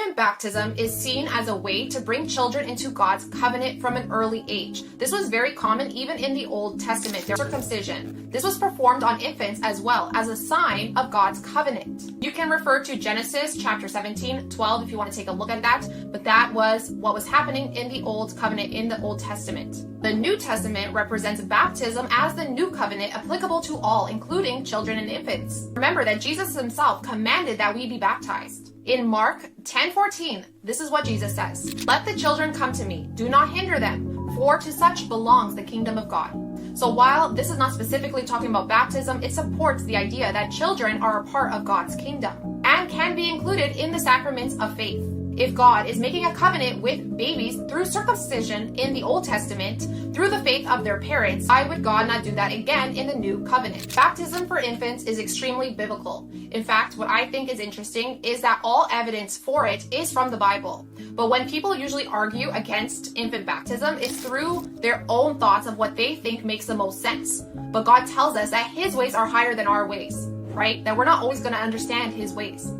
Infant baptism is seen as a way to bring children into God's covenant from an early age. This was very common even in the Old Testament. Circumcision. This was performed on infants as well as a sign of God's covenant. You can refer to Genesis chapter 17, 12 if you want to take a look at that, but that was what was happening in the Old Covenant in the Old Testament. The New Testament represents baptism as the new covenant applicable to all, including children and infants. Remember that Jesus himself commanded that we be baptized. In Mark 10:14, this is what Jesus says: "Let the children come to me, do not hinder them, for to such belongs the kingdom of God." So while this is not specifically talking about baptism, it supports the idea that children are a part of God's kingdom and can be included in the sacraments of faith. If God is making a covenant with babies through circumcision in the Old Testament, through the faith of their parents, why would God not do that again in the New Covenant? Baptism for infants is extremely biblical. In fact, what I think is interesting is that all evidence for it is from the Bible. But when people usually argue against infant baptism, it's through their own thoughts of what they think makes the most sense. But God tells us that His ways are higher than our ways, right? That we're not always going to understand His ways.